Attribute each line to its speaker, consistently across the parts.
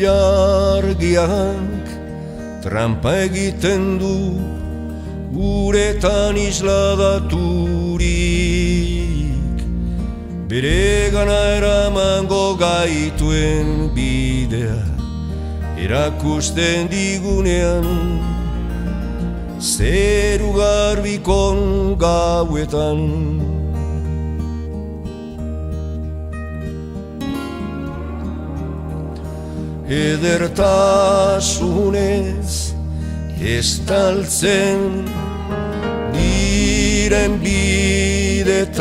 Speaker 1: ilargiak trampa egiten du uretan isladaturik, bere gana eramango gaituen bidea erakusten digunean, zeru garbikon gauetan. Edertasunez estaltzen diren bidetan,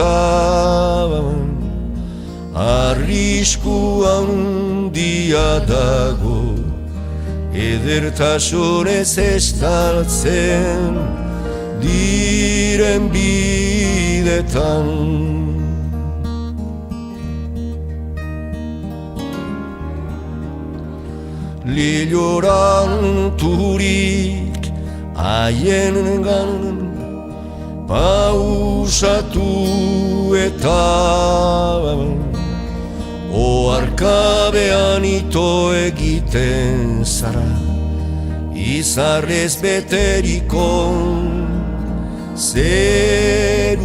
Speaker 1: arrisku handia dago. Edertasunez estaltzen diren bidetan. Liloranturik haiengan pausatu eta oarkabean ito egiten zara, izarrez beteriko zerupean.